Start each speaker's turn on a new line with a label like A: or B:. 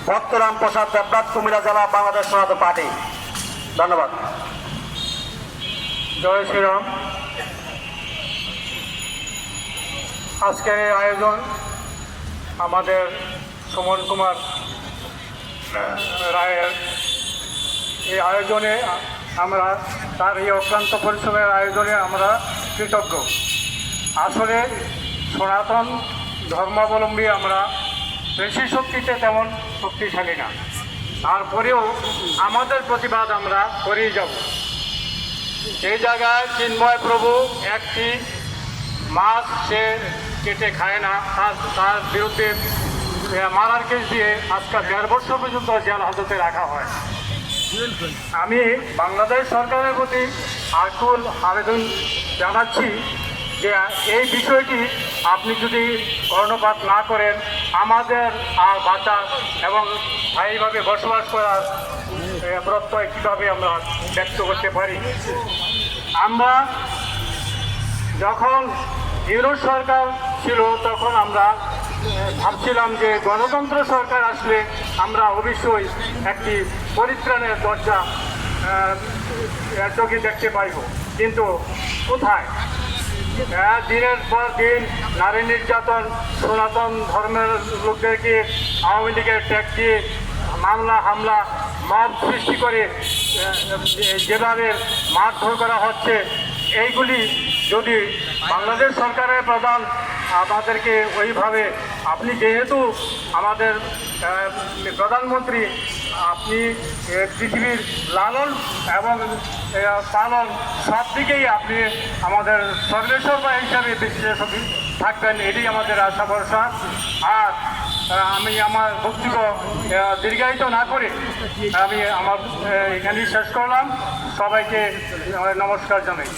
A: ভক্তরাম প্রসাদ দেবনাথ, কুমিল্লা জেলা, বাংলাদেশ সনাতন পার্টি। ধন্যবাদ।
B: জয় শ্রীরাম। আজকের এই আয়োজন আমাদের সুমন কুমার রায়ের এই আয়োজনে আমরা, তার এই অক্লান্ত পরিশ্রমের আয়োজনে আমরা কৃতজ্ঞ। আসলে সনাতন ধর্মাবলম্বী আমরা বেশি শক্তিতে তেমন শক্তিশালী না, তারপরেও আমাদের প্রতিবাদ আমরা করেই যাব। এই জায়গায় চিন্ময় প্রভু একটি মাছ সে কেটে খায় না, তার বিরুদ্ধে মারার কেস দিয়ে আজকাল 1.5 বছর পর্যন্ত জেল হাজতে রাখা হয়। আমি বাংলাদেশ সরকারের প্রতি আকুল আবেদন জানাচ্ছি যে এই বিষয়টি আপনি যদি কর্ণপাত না করেন, আমাদের আর বাঁচা এবং স্থায়ীভাবে বসবাস করার প্রত্যয় কীভাবে আমরা ব্যক্ত করতে পারি। আমরা যখন ইউরোপ সরকার ছিল তখন আমরা ভাবছিলাম যে গণতন্ত্র সরকার আসলে আমরা অবশ্যই একটি পরিত্রাণের দরজা চোখে দেখতে পাইব, কিন্তু কোথায়? দিনের পর দিন নারী নির্যাতন, সনাতন ধর্মের লোকদেরকে আওয়ামী লীগের ট্যাগ দিয়ে মামলা হামলা মব সৃষ্টি করে যেভাবে মারধর করা হচ্ছে, এইগুলি যদি বাংলাদেশ সরকারের প্রধান আমাদেরকে ওইভাবে, আপনি যেহেতু আমাদের প্রধানমন্ত্রী, আপনি পৃথিবীর লালন এবং পালন সব দিকেই আপনি আমাদের সর্বেসর্বা হিসাবে বিশ্লেষক থাকবেন, এটি আমাদের আশা ভরসা। আর আমি আমার বক্তব্য দীর্ঘায়িত না করে আমি আমার এখানেই শেষ করলাম। সবাইকে নমস্কার জানাই।